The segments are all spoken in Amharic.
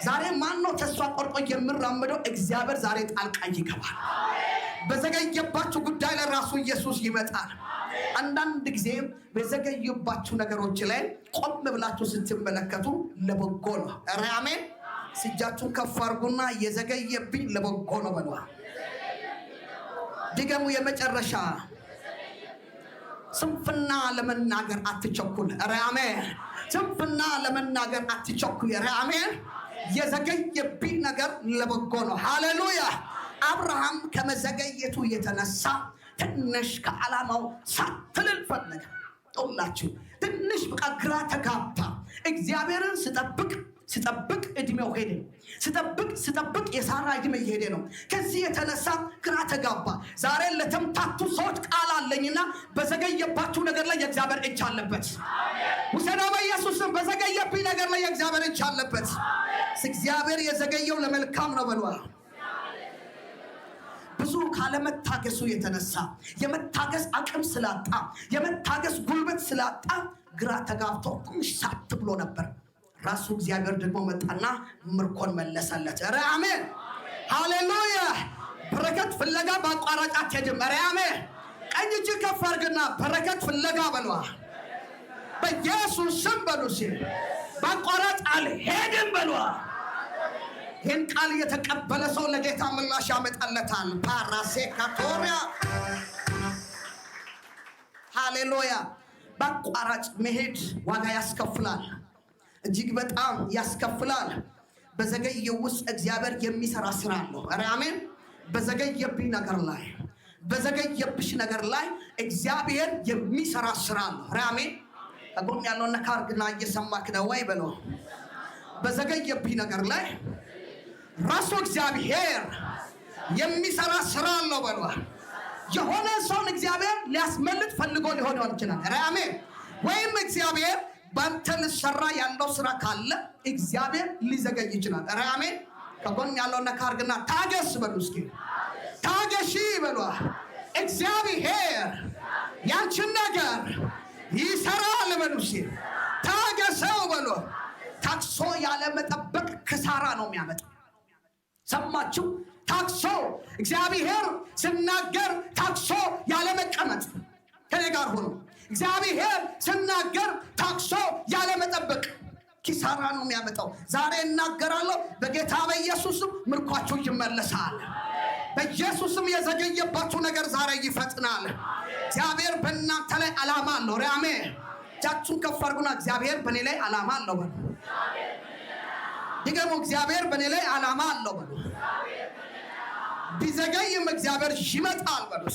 ዛሬ ማን ነው ተስፋ ቆርጦ የሚራመደው? እግዚአብሔር ዛሬ ጣልቃ ይገባል። በዘገየባችሁ ጉዳይ ላይ ራሱ ኢየሱስ ይመጣል። አንዳንድ ጊዜ በዘገየባችሁ ነገሮች ላይ ቆም ብላችሁ ስትመለከቱ ለበጎ ነው። ኧረ አሜን። እጃችሁን ከፍ አድርጉና የዘገየብኝ ለበጎ ነው በሉ። ድገሙ። የመጨረሻ ስንፍና ለመናገር አትቸኩል። ኧረ አሜን። ስንፍና ለመናገር አትቸኩል። ኧረ አሜን። የዘገየብኝ ነገር ለበጎ ነው። ሃሌሉያ። አብርሃም ከመዘገየቱ የተነሳ ትንሽ ከዓላማው ሳትልል ፈለገ። ሁላችሁ ትንሽ በቃ ግራ ተጋባ። እግዚአብሔርን ስጠብቅ እድሜው ሄደ። ስጠብቅ የሳራ እድሜ እየሄደ ነው። ከዚህ የተነሳ ግራ ተጋባ። ዛሬ ለተምታቱ ሰዎች ቃል አለኝና በዘገየባችሁ ነገር ላይ የእግዚአብሔር እጅ አለበት። ውሰዳ በኢየሱስም በዘገየብኝ ነገር ላይ የእግዚአብሔር እጅ አለበት። እግዚአብሔር የዘገየው ለመልካም ነው በሏ። ብዙ ካለመታገሱ የተነሳ የመታገስ አቅም ስላጣ የመታገስ ጉልበት ስላጣ ግራ ተጋብቶ ትንሽ ሳት ብሎ ነበር። ራሱ እግዚአብሔር ደግሞ መጣና ምርኮን መለሰለት። ኧረ አሜን ሃሌሉያ። በረከት ፍለጋ በአቋራጭ አትሄድም። ኧረ አሜን። ቀኝ እጅ ከፍ አድርግና በረከት ፍለጋ በሏ። በኢየሱስ ስም በሉ። በአቋራጭ አልሄድም በሏ። ይህን ቃል የተቀበለ ሰው ለጌታ ምላሽ ያመጣለታል። ፓራሴካቶሪያ ሃሌሉያ። በአቋራጭ መሄድ ዋጋ ያስከፍላል፣ እጅግ በጣም ያስከፍላል። በዘገየው ውስጥ እግዚአብሔር የሚሰራ ስራ አለው። ኧረ አሜን። በዘገየብኝ ነገር ላይ በዘገየብሽ ነገር ላይ እግዚአብሔር የሚሰራ ስራ አለው። ኧረ አሜን። አጎም ያለው ነካርግና እየሰማክ ነው ወይ በለው። በዘገየብኝ ነገር ላይ ራሱ እግዚአብሔር የሚሰራ ስራ አለው በሏ። የሆነ ሰውን እግዚአብሔር ሊያስመልጥ ፈልጎ ሊሆን ይችላል። ኧረ አሜን። ወይም እግዚአብሔር ባንተ ልሰራ ያለው ስራ ካለ እግዚአብሔር ሊዘገይ ይችላል። ኧረ አሜን። ከጎን ያለው ነካርግና ታገስ በሉ። እስኪ ታገሺ በሏ። እግዚአብሔር ያንቺን ነገር ይሰራል በሉ። ታገሰው በሉ። ታክሶ ያለ መጠበቅ ክሳራ ነው የሚያመጣው። ሰማችሁ? ታክሶ እግዚአብሔር ሲናገር ታክሶ ያለ መቀመጥ ከኔ ጋር ሆኖ እግዚአብሔር ሲናገር ታክሶ ያለ መጠበቅ ኪሳራ ነው የሚያመጣው። ዛሬ እናገራለሁ በጌታ በኢየሱስም ምርኳችሁ ይመለሳል። በኢየሱስም የዘገየባችሁ ነገር ዛሬ ይፈጥናል። እግዚአብሔር በእናንተ ላይ ዓላማ አለው። አሜን። እጃችሁን ከፍ አድርጉና እግዚአብሔር በእኔ ላይ ዓላማ አለው በሉ። ድገሙ። እግዚአብሔር በእኔ ላይ ዓላማ አለው በሉ። ቢዘገይም እግዚአብሔር ይመጣል በሉ።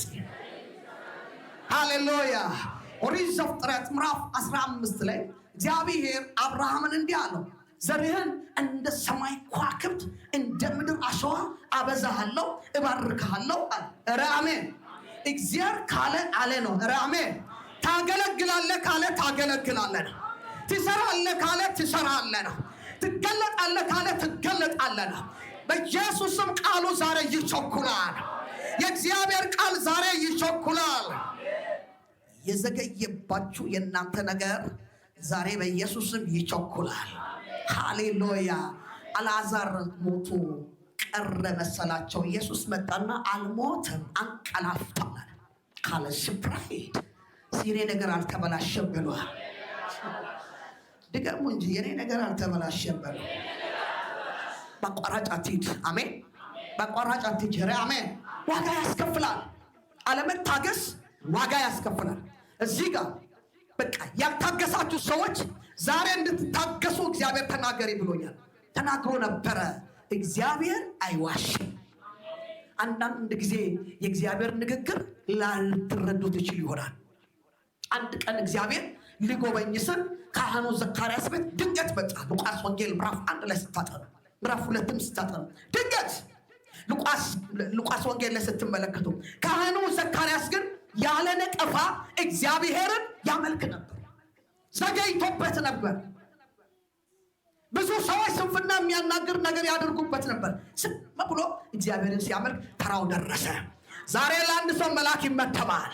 ሃሌሉያ። ኦሪት ዘፍጥረት ምዕራፍ 15 ላይ እግዚአብሔር አብርሃምን እንዲህ አለው፣ ዘርህን እንደ ሰማይ ከዋክብት እንደ ምድር አሸዋ አበዛሃለሁ እባርክሃለሁ አለ። ኧረ አሜን። እግዚአብሔር ካለ አለ ነው። ኧረ አሜን። ታገለግላለህ ካለ ታገለግላለህ ነው። ትሰራለህ ካለ ትሰራለህ ነው። ትገለጣለህ ካለ ትገለጣለህ ነው። በኢየሱስም ቃሉ ዛሬ ይቸኩላል። የእግዚአብሔር ቃል ዛሬ ይቸኩላል። የዘገየባችሁ የእናንተ ነገር ዛሬ በኢየሱስም ይቸኩላል። ሃሌሉያ። አልዓዛር ሞቶ ቀረ መሰላቸው። ኢየሱስ መጣና አልሞተም አንቀላፍቷል ካለ ስፍራ ሄድ። የኔ ነገር አልተበላሸም ብሏል። ድገሙ እንጂ የኔ ነገር አልተበላሸም በሉ። በአቋራጭ አትሂድ። አሜን። በአቋራጭ አትሂድ። ኧረ አሜን። ዋጋ ያስከፍላል። አለመታገስ ዋጋ ያስከፍላል። እዚህ ጋር በቃ ያልታገሳችሁ ሰዎች ዛሬ እንድትታገሱ እግዚአብሔር ተናገሪ ብሎኛል። ተናግሮ ነበረ። እግዚአብሔር አይዋሽም። አንዳንድ ጊዜ የእግዚአብሔር ንግግር ላልትረዱ ትችል ይሆናል። አንድ ቀን እግዚአብሔር ሊጎበኝ ስል ካህኑ ዘካርያስ ቤት ድንገት መጣ። ሉቃስ ወንጌል ምዕራፍ 1 ላይ ስታጠኑ ምዕራፍ 2 ስታጠኑ ድንገት ሉቃስ ወንጌል ላይ ስትመለከቱ ካህኑ ዘካርያስ ግን ያለ ነቀፋ እግዚአብሔርን ያመልክ ነበር። ዘገይቶበት ነበር። ብዙ ሰዎች ስንፍና የሚያናግር ነገር ያደርጉበት ነበር። ስም ብሎ እግዚአብሔርን ሲያመልክ ተራው ደረሰ። ዛሬ ለአንድ ሰው መልአክ ይመተማል።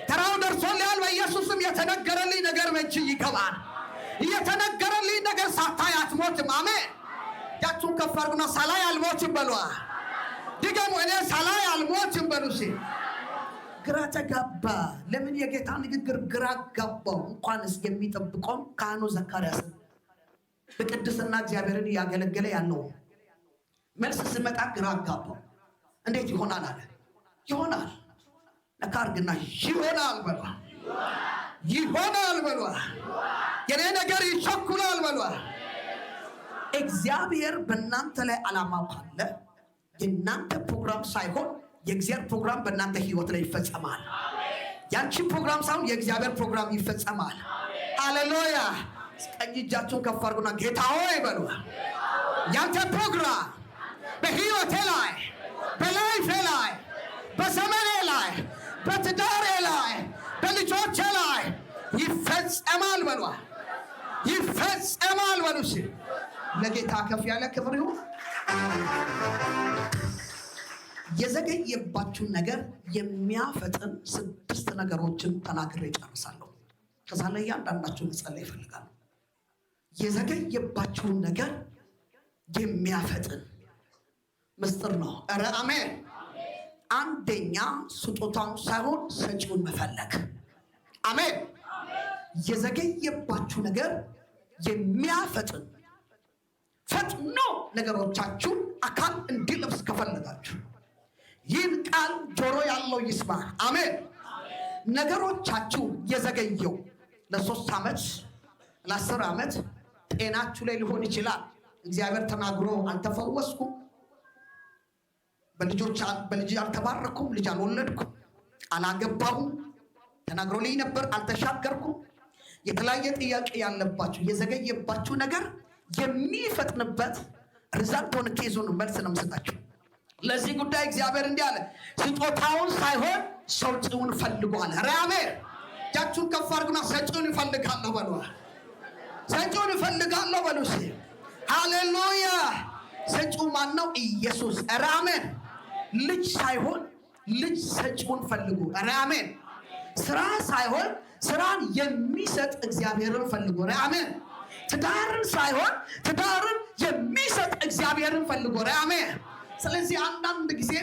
ተራው ደርሶልሃል። በኢየሱስም የተነገረልኝ ነገር በእጅ ይገባል። የተነገረልኝ ነገር ሳታይ አትሞትም። አሜን። እጃችሁን ከፍ አድርጉና ሳላይ አልሞትም በሉ። ድገሙ። እኔ ሳላይ አልሞትም በሉ። ግራ ተጋባ። ለምን የጌታ ንግግር ግራ ገባው? እንኳንስ የሚጠብቀው ካህኑ ዘካርያስ በቅድስና እግዚአብሔርን ያገለገለ ያለው መልስ ሲመጣ ግራ ገባው። እንዴት ይሆናል አለ። ይሆናል ለካርግና ይሆናል በሉ። ይሆናል በሉ። የኔ ነገር ይቸኩላል በሉ። እግዚአብሔር በእናንተ ላይ ዓላማው ካለ የእናንተ ፕሮግራም ሳይሆን የእግዚአብሔር ፕሮግራም በእናንተ ህይወት ላይ ይፈጸማል። ያንቺ ፕሮግራም ሳይሆን የእግዚአብሔር ፕሮግራም ይፈጸማል። ሃሌሉያ። ቀኝ እጃችሁን ከፍ አድርጉና ጌታ ሆይ በሉ። ያንተ ፕሮግራም በህይወቴ ላይ፣ በላይፌ ላይ፣ በዘመኔ ላይ፣ በትዳሬ ላይ፣ በልጆቼ ላይ ይፈጸማል በሉ። ይፈጸማል በሉ። ለጌታ ከፍ ያለ ክብር ይሁን። የዘገየባችሁን ነገር የሚያፈጥን 6 ነገሮችን ተናግሬ ጨርሳለሁ። ከዛ ላይ እያንዳንዳችሁን ጸልይ ይፈልጋል። የዘገየባችሁን ነገር የሚያፈጥን ምስጢር ነው። ኧረ አሜን። አንደኛ ስጦታውን ሳይሆን ሰጪውን መፈለግ። አሜን። የዘገየባችሁ ነገር የሚያፈጥን ፈጥኖ ነገሮቻችሁ አካል እንዲለብስ ከፈለጋችሁ ይህን ቃል ጆሮ ያለው ይስማ። አሜን። ነገሮቻችሁ የዘገየው ለ3 ዓመት ለ10 ዓመት ጤናችሁ ላይ ሊሆን ይችላል። እግዚአብሔር ተናግሮ አልተፈወስኩም፣ በልጅ አልተባረኩም፣ ልጅ አልወለድኩም፣ አላገባሁም፣ ተናግሮልኝ ነበር አልተሻገርኩም። የተለያየ ጥያቄ ያለባችሁ የዘገየባችሁ ነገር የሚፈጥንበት ሪዛልት ሆነ ኬዙን መልስ ነው የምሰጣችሁ። ለዚህ ጉዳይ እግዚአብሔር እንዲህ አለ፣ ስጦታውን ሳይሆን ሰጪውን ፈልጓል። አሜን። እጃችሁን ከፍ አድርጉና ሰጪውን ይፈልጋለሁ በሉ። ሰጪውን ይፈልጋለሁ በሉ። ሃሌሉያ። ሰጪው ማን ነው? ኢየሱስ። አሜን። ልጅ ሳይሆን ልጅ ሰጪውን ፈልጉ። አሜን። ስራ ሳይሆን ስራን የሚሰጥ እግዚአብሔርን ፈልጉ። አሜን። ትዳርን ሳይሆን ትዳርን የሚሰጥ እግዚአብሔርን ፈልጉ። አሜን። ስለዚህ አንዳንድ ጊዜ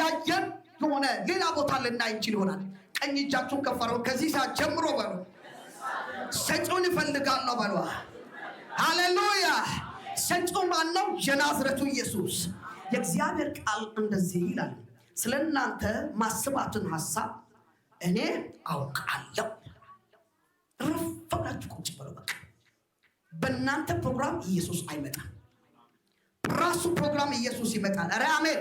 ያየን የሆነ ሌላ ቦታ ልናይ እንችል ይሆናል። ቀኝ እጃችሁን ከፍ አድርጉ። ከዚህ ሰዓት ጀምሮ በሉ ሰጪውን እፈልጋለሁ በሉ። ሃሌሉያ። ሰጪው ማን ነው? የናዝሬቱ ኢየሱስ። የእግዚአብሔር ቃል እንደዚህ ይላል፣ ስለ እናንተ ማስባትን ሐሳብ እኔ አውቃለሁ። ረፈላችሁ ቁጭ በሉ። በቃ በእናንተ ፕሮግራም ኢየሱስ አይመጣም። ራሱ ፕሮግራም ኢየሱስ ይመጣል። ኧረ አሜን።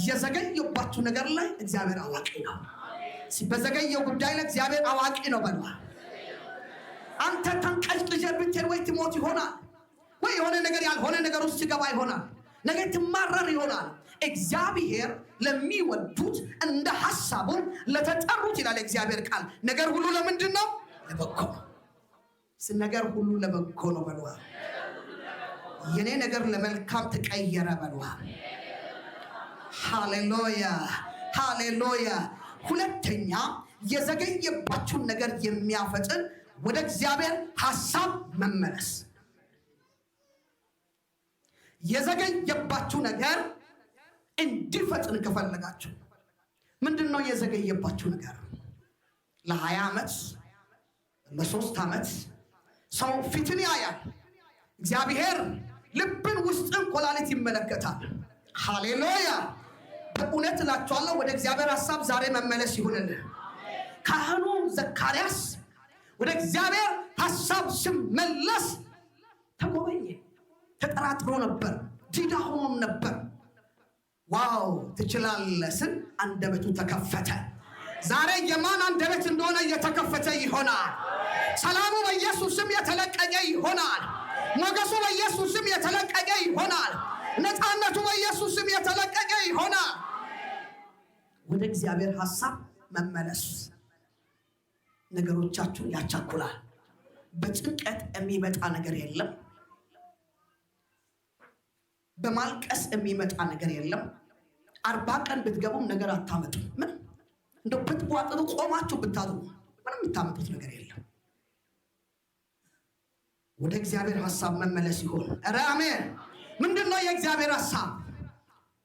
የዘገየባችሁ ነገር ላይ እግዚአብሔር አዋቂ ነው። በዘገየው ጉዳይ ላይ እግዚአብሔር አዋቂ ነው በሉ። አንተ ተንቀጭቅጀህ ብትሄድ ወይ ትሞት ይሆናል፣ ወይ የሆነ ነገር ያልሆነ ነገር ውስጥ ትገባ ይሆናል፣ ነገ ትማረር ይሆናል። እግዚአብሔር ለሚወዱት እንደ ሐሳቡን ለተጠሩት ይላል እግዚአብሔር ቃል። ነገር ሁሉ ለምንድን ነው? ለበጎ ነው። ነገር ሁሉ ለበጎ ነው በሉ። የኔ ነገር ለመልካም ተቀየረ በሉ። ሃሌሉያ ሃሌሉያ። ሁለተኛ የዘገየባችሁን ነገር የሚያፈጥን ወደ እግዚአብሔር ሐሳብ መመለስ። የዘገየባችሁ ነገር እንዲፈጥን ከፈለጋችሁ ምንድነው የዘገየባችሁ ነገር? ለ20 ዓመት ለ3 ዓመት ሰው ፊትን ያያል። እግዚአብሔር ልብን ውስጥን ኮላሊት ይመለከታል። ሃሌሉያ። በእውነት እላችኋለሁ ወደ እግዚአብሔር ሐሳብ ዛሬ መመለስ ይሁንልህ። ካህኑ ዘካርያስ ወደ እግዚአብሔር ሐሳብ ሲመለስ ተጎበኘ። ተጠራጥሮ ነበር፣ ዲዳ ሆኖም ነበር። ዋው ትችላለህ ስል አንደበቱ ተከፈተ። ዛሬ የማን አንደበት እንደሆነ እየተከፈተ ይሆናል። ሰላሙ በኢየሱስ ስም የተለቀቀ ይሆናል። ሞገሱ በኢየሱስ ስም የተለቀቀ ይሆናል። ነፃነቱ በኢየሱስ ስም የተለቀቀ ይሆናል። ወደ እግዚአብሔር ሐሳብ መመለስ ነገሮቻችሁን ያቻኩላል። በጭንቀት የሚመጣ ነገር የለም። በማልቀስ የሚመጣ ነገር የለም። 40 ቀን ብትገቡም ነገር አታመጡ። ምን እንደው ብትቧጥጡ ቆማችሁ ብታድሩ ምንም የምታመጡት ነገር የለም። ወደ እግዚአብሔር ሐሳብ መመለስ ይሆን። ኧረ አሜን። ምንድነው የእግዚአብሔር ሐሳብ?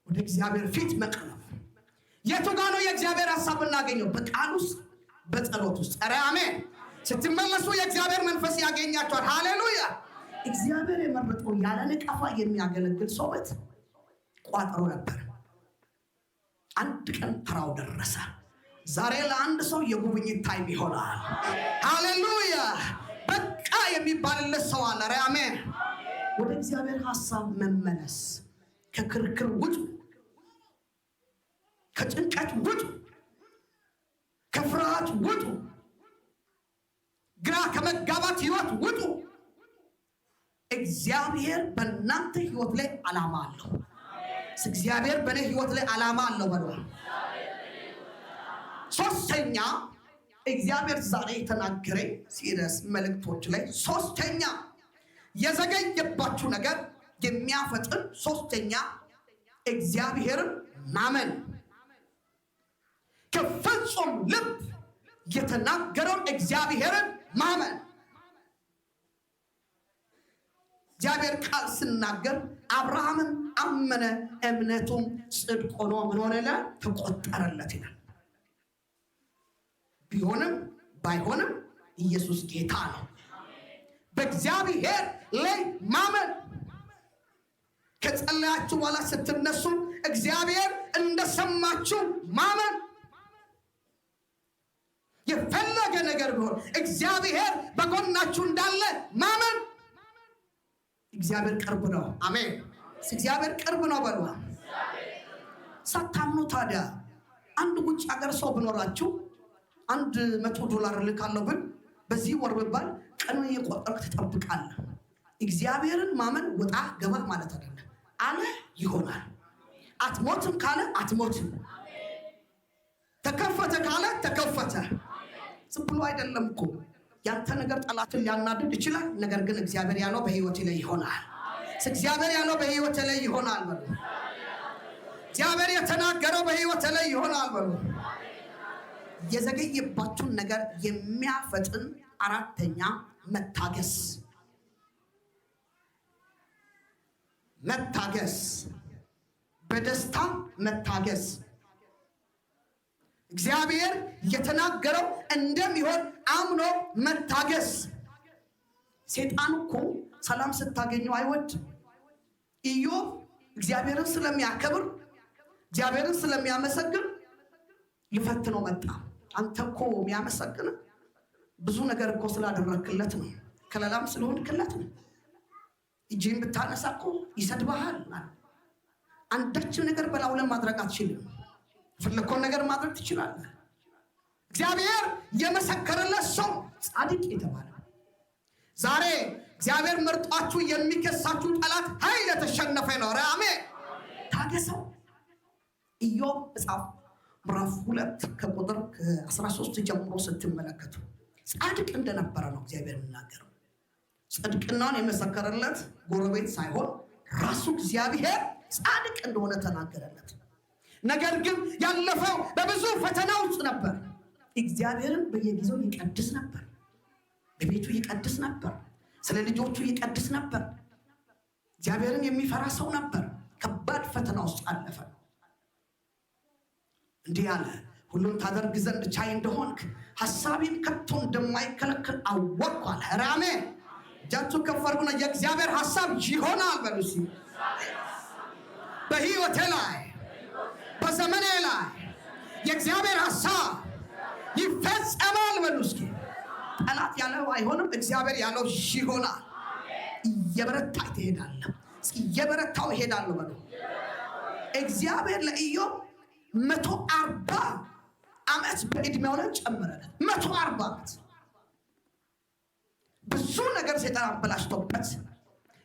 ወደ እግዚአብሔር ፊት መቅረብ። የቱ ጋር ነው የእግዚአብሔር ሐሳብ እናገኘው? በቃል ውስጥ፣ በጸሎት ውስጥ። ኧረ አሜን። ስትመለሱ የእግዚአብሔር መንፈስ ያገኛቸዋል። ሃሌሉያ። እግዚአብሔር የመረጠው ያለ ነቀፋ የሚያገለግል ሰው ቤት ቋጥሮ ነበር። አንድ ቀን ተራው ደረሰ። ዛሬ ለአንድ ሰው የጉብኝት ታይም ይሆናል። ሃሌሉያ። በቃ የሚባልለት ሰው አለ። ኧረ አሜን። ወደ እግዚአብሔር ሐሳብ መመለስ። ከክርክር ውጡ፣ ከጭንቀት ውጡ፣ ከፍርሃት ውጡ፣ ግራ ከመጋባት ህይወት ውጡ። እግዚአብሔር በእናንተ ህይወት ላይ ዓላማ አለው። እግዚአብሔር በእኔ ህይወት ላይ ዓላማ አለው በሉ። ሶስተኛ እግዚአብሔር ዛሬ የተናገረኝ ሲሪየስ መልእክቶች ላይ ሶስተኛ የዘገየባችሁ ነገር የሚያፈጥን ሶስተኛ እግዚአብሔርን ማመን። ከፍጹም ልብ የተናገረውን እግዚአብሔርን ማመን። እግዚአብሔር ቃል ሲናገር አብርሃምን አመነ፣ እምነቱም ጽድቅ ሆኖ ምን ሆነለ? ተቆጠረለት ይላል። ቢሆንም ባይሆንም ኢየሱስ ጌታ ነው። በእግዚአብሔር ላይ ማመን። ከጸለያችሁ በኋላ ስትነሱ እግዚአብሔር እንደሰማችሁ ማመን። የፈለገ ነገር ቢሆን እግዚአብሔር በጎናችሁ እንዳለ ማመን። እግዚአብሔር ቅርብ ነው። አሜን። እግዚአብሔር ቅርብ ነው በሉ። ሳታምኑ ታዲያ አንድ ውጭ ሀገር ሰው ብኖራችሁ $100 ልካለሁ ብል በዚህ ወር ብባል ቀኑን እየቆጠርክ ትጠብቃለህ። እግዚአብሔርን ማመን ወጣ ገባ ማለት አይደለም። አለ ይሆናል። አትሞትም ካለ አትሞትም። ተከፈተ ካለ ተከፈተ። ዝም ብሎ አይደለም እኮ። ያንተ ነገር ጠላትን ሊያናድድ ይችላል። ነገር ግን እግዚአብሔር ያለው በህይወት ላይ ይሆናል። እግዚአብሔር ያለው በህይወት ላይ ይሆናል በሉ። እግዚአብሔር የተናገረው በህይወት ላይ ይሆናል በሉ። የዘገየባችሁን ነገር የሚያፈጥን አራተኛ መታገስ። መታገስ፣ በደስታ መታገስ። እግዚአብሔር የተናገረው እንደሚሆን አምኖ መታገስ። ሰይጣን እኮ ሰላም ስታገኘው አይወድም። ኢዮብ እግዚአብሔርን ስለሚያከብር እግዚአብሔርን ስለሚያመሰግን ሊፈትነው መጣ። አንተ እኮ የሚያመሰግን ብዙ ነገር እኮ ስላደረክለት ነው፣ ከለላም ስለሆንክለት ነው። እጅህን ብታነሳ እኮ ይሰድብሃል። አንዳችን ነገር በላው ላይ ማድረግ አትችልም። ፈለከውን ነገር ማድረግ ትችላለህ። እግዚአብሔር የመሰከረለት ሰው ጻድቅ የተባለ። ዛሬ እግዚአብሔር መርጧችሁ የሚከሳችሁ ጠላት ኃይል የተሸነፈ ነው። አሜን። ታገሰው። ኢዮብ መጽሐፍ ምዕራፍ 2 ከቁጥር 13 ጀምሮ ስትመለከቱ ጻድቅ እንደነበረ ነው እግዚአብሔር የሚናገረው። ጽድቅናን የመሰከረለት ጎረቤት ሳይሆን ራሱ እግዚአብሔር ጻድቅ እንደሆነ ተናገረለት። ነገር ግን ያለፈው በብዙ ፈተና ውስጥ ነበር። እግዚአብሔርን በየጊዜው ይቀድስ ነበር። በቤቱ ይቀድስ ነበር። ስለ ልጆቹ ይቀድስ ነበር። እግዚአብሔርን የሚፈራ ሰው ነበር። ከባድ ፈተና ውስጥ አለፈ። እንዲህ አለ፣ ሁሉን ታደርግ ዘንድ ቻይ እንደሆንክ ሐሳቤን ከቶ እንደማይከለከል አወቅሁ አለ። አሜን። እጃችሁ ከፍ አድርጉና የእግዚአብሔር ሐሳብ ይሆናል በሉ እስኪ። በሕይወቴ ላይ በዘመኔ ላይ የእግዚአብሔር ሐሳብ ይፈጸማል በሉ እስኪ። ጠላት ያለው አይሆንም፣ እግዚአብሔር ያለው ይሆናል። እየበረታ ትሄዳለህ። እስኪ እየበረታው እሄዳለሁ በሉ። እግዚአብሔር ለኢዮብ 140 ዓመት በዕድሜው ላይ ጨመረለት። 140 ዓመት ብዙ ነገር ሰይጣን አበላሽቶበት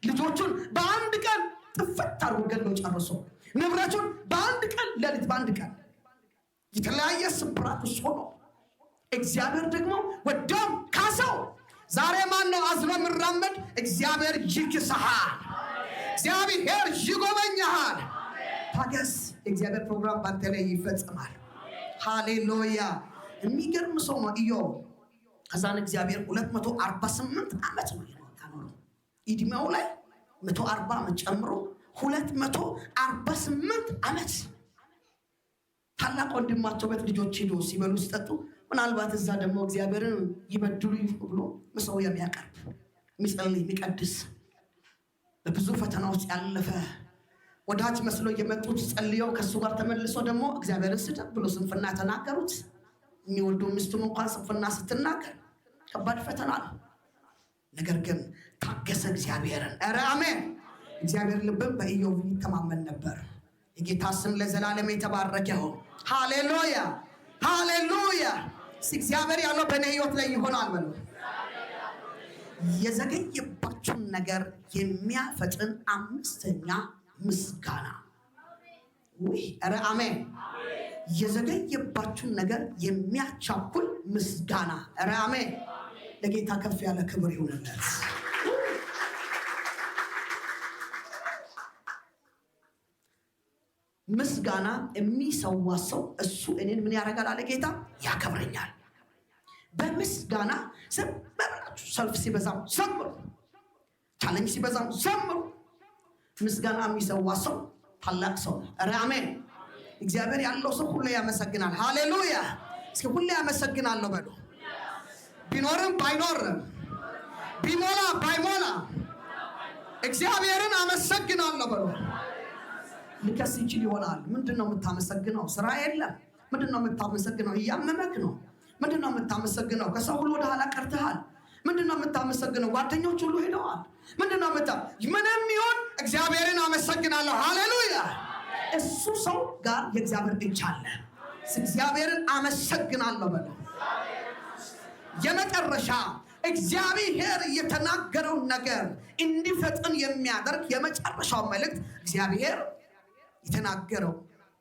ልጆቹን በአንድ ቀን ጥፍት አድርጎ ገድሎ ጨርሶ ንብረቱን በአንድ ቀን ሌሊት በአንድ ቀን የተለያየ ስብራት ውስጥ ሆኖ እግዚአብሔር ደግሞ ወዲያው ካሰው። ዛሬ ማን ነው አዝኖ የሚራመድ? እግዚአብሔር ይክስሃል። እግዚአብሔር ይጎበኛሃል። ታገስ። የእግዚአብሔር ፕሮግራም ባንተ ላይ ይፈጸማል። ሃሌሉያ። የሚገርም ሰው ነው ኢዮብ። ከዛን እግዚአብሔር 248 ዓመት ነው ያኖረው። ዕድሜው ላይ 140 ዓመት ጨምሮ 248 ዓመት ታላቅ ወንድማቸው ቤት ልጆች ሄዶ ሲበሉ ሲጠጡ ምናልባት እዛ ደግሞ እግዚአብሔርን ይበድሉ ብሎ መስዋዕት የሚያቀርብ የሚጸልይ የሚቀድስ በብዙ ፈተና ውስጥ ያለፈ ወዳጅ መስሎ የመጡት ጸልየው ከሱ ጋር ተመልሶ ደግሞ እግዚአብሔርን ስደብ ብሎ ስንፍና ተናገሩት። የሚወዱ ሚስቱም እንኳን ስንፍና ስትናገር ከባድ ፈተና ነው። ነገር ግን ታገሰ እግዚአብሔርን። ኧረ አሜን። እግዚአብሔር ልብም በኢዮብ ይተማመን ነበር። የጌታ ስም ለዘላለም የተባረከ ይሁን። ሃሌሉያ ሃሌሉያ። እግዚአብሔር ያለው በእኔ ህይወት ላይ ይሆናል በሉ። የዘገየባችሁን ነገር የሚያፈጥን አምስተኛ ምስጋና። ኧረ አሜን። የዘገየባችሁን ነገር የሚያቻኩል ምስጋና። ኧረ አሜን። ለጌታ ከፍ ያለ ክብር ይሁንለት። ምስጋና የሚሰዋ ሰው እሱ እኔን ምን ያደርጋል አለ ጌታ? ያከብረኛል። በምስጋና ሰብራችሁ ሰልፍ ሲበዛም ዘምሩ፣ ቻሌንጅ ሲበዛም ዘምሩ። ምስጋና የሚሰዋ ሰው ታላቅ ሰው ነው። ኧረ አሜን። እግዚአብሔር ያለው ሰው ሁሌ ያመሰግናል። ሃሌሉያ። እስኪ ሁሌ ያመሰግናለሁ በሉ። ቢኖርም ባይኖርም ቢሞላ ባይሞላ እግዚአብሔርን አመሰግናለሁ በሉ። ልከስ ይችል ይሆናል። ምንድነው የምታመሰግነው? ስራ የለም። ምንድነው የምታመሰግነው? እያመመክ ነው። ምንድነው የምታመሰግነው? ከሰው ሁሉ ወደ ኋላ ቀርተሃል። ምንድነው የምታመሰግነው? ጓደኞች ሁሉ ሄደዋል። ምንድነው ምንም ይሁን እግዚአብሔርን አመሰግናለሁ። ሃሌሉያ። እሱ ሰው ጋር የእግዚአብሔር እጅ አለ። እግዚአብሔርን አመሰግናለሁ በሉ። የመጨረሻ እግዚአብሔር የተናገረው ነገር እንዲፈጥን የሚያደርግ የመጨረሻው መልእክት እግዚአብሔር የተናገረው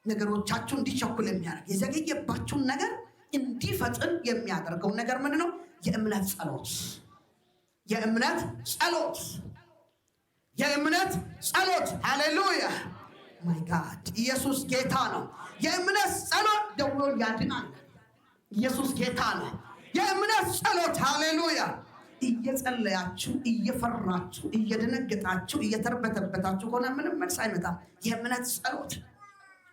ነገሮቻችሁ እንዲቸኩል የሚያደርግ የዘገየባችሁን ነገር እንዲፈጥን የሚያደርገው ነገር ምንድነው? የእምነት ጸሎት። የእምነት ጸሎት። የእምነት ጸሎት። ሃሌሉያ ማይ ጋድ። ኢየሱስ ጌታ ነው። የእምነት ጸሎት ደውሎን ያድናል። ኢየሱስ ጌታ ነው። የእምነት ጸሎት። ሃሌሉያ። እየጸለያችሁ እየፈራችሁ እየደነገጣችሁ እየተርበተበታችሁ ከሆነ ምንም መልስ አይመጣም። የእምነት ጸሎት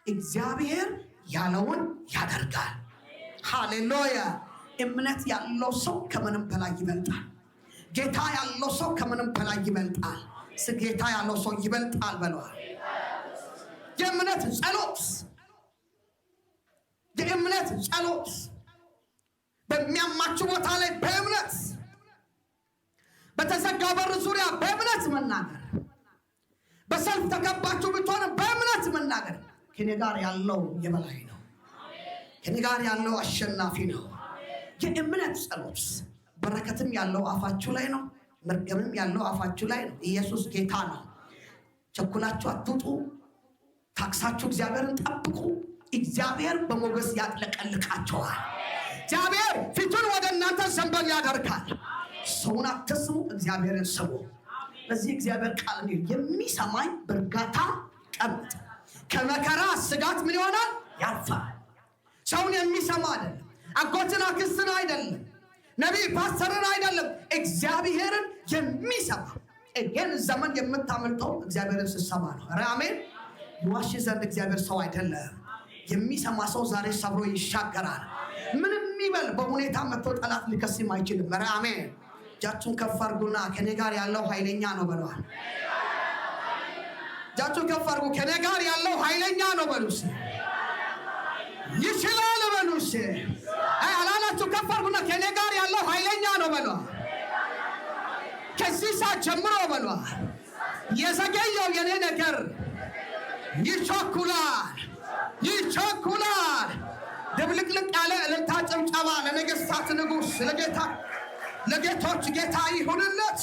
እግዚአብሔር ያለውን ያደርጋል። ሃሌሉያ። እምነት ያለው ሰው ከምንም በላይ ይበልጣል። ጌታ ያለው ሰው ከምንም በላይ ይበልጣል። ጌታ ያለው ሰው ይበልጣል በለዋል። የእምነት ጸሎት። የእምነት ጸሎት በሚያማችሁ ቦታ ላይ በእምነት በተዘጋ በር ዙሪያ በእምነት መናገር። በሰልፍ ተከባችሁ ብትሆን በእምነት መናገር። ከኔ ጋር ያለው የበላይ ነው። ከኔ ጋር ያለው አሸናፊ ነው። የእምነት ጸሎት በረከትም ያለው አፋችሁ ላይ ነው። መርገምም ያለው አፋችሁ ላይ ነው። ኢየሱስ ጌታ ነው። ቸኩላችሁ አትውጡ። ታክሳችሁ እግዚአብሔርን ጠብቁ። እግዚአብሔር በሞገስ ያጥለቀልቃችኋል። እግዚአብሔር ፊቱን ወደ እናንተ ዘንበል ያደርጋል። ሰውን አትስሙ፣ እግዚአብሔርን ስሙ። በዚህ እግዚአብሔር ቃል እንዲህ የሚሰማኝ በእርጋታ ቀምጥ። ከመከራ ስጋት ምን ይሆናል? ያልፋል። ሰውን የሚሰማ አይደለም። አጎትን አክስትን አይደለም። ነቢይ ፓስተርን አይደለም። እግዚአብሔርን የሚሰማ። ይህን ዘመን የምታመልጠው እግዚአብሔርን ስትሰማ ነው። ኧረ አሜን። ይዋሽ ዘንድ እግዚአብሔር ሰው አይደለም። የሚሰማ ሰው ዛሬ ሰብሮ ይሻገራል። ምንም ይበል በሁኔታ መጥቶ ጠላት ሊከስም አይችልም። ኧረ አሜን። እጃችሁን ከፍ አድርጉና ከኔ ጋር ያለው ኃይለኛ ነው በለዋል። እጃችሁን ከፍ አድርጉ። ከኔ ጋር ያለው ኃይለኛ ነው በሉስ። ይችላል በሉስ። አላላችሁ? ከፍ አድርጉና ከኔ ጋር ያለው ኃይለኛ ነው በለዋል። ከዚህ ሰዓት ጀምሮ በለዋል የዘገየው የኔ ነገር ይቸኩላል፣ ይቸኩላል። ድብልቅልቅ ያለ እልልታ ጭብጨባ ለነገሥታት ንጉሥ ለጌቶች ጌታ ይሁንለት።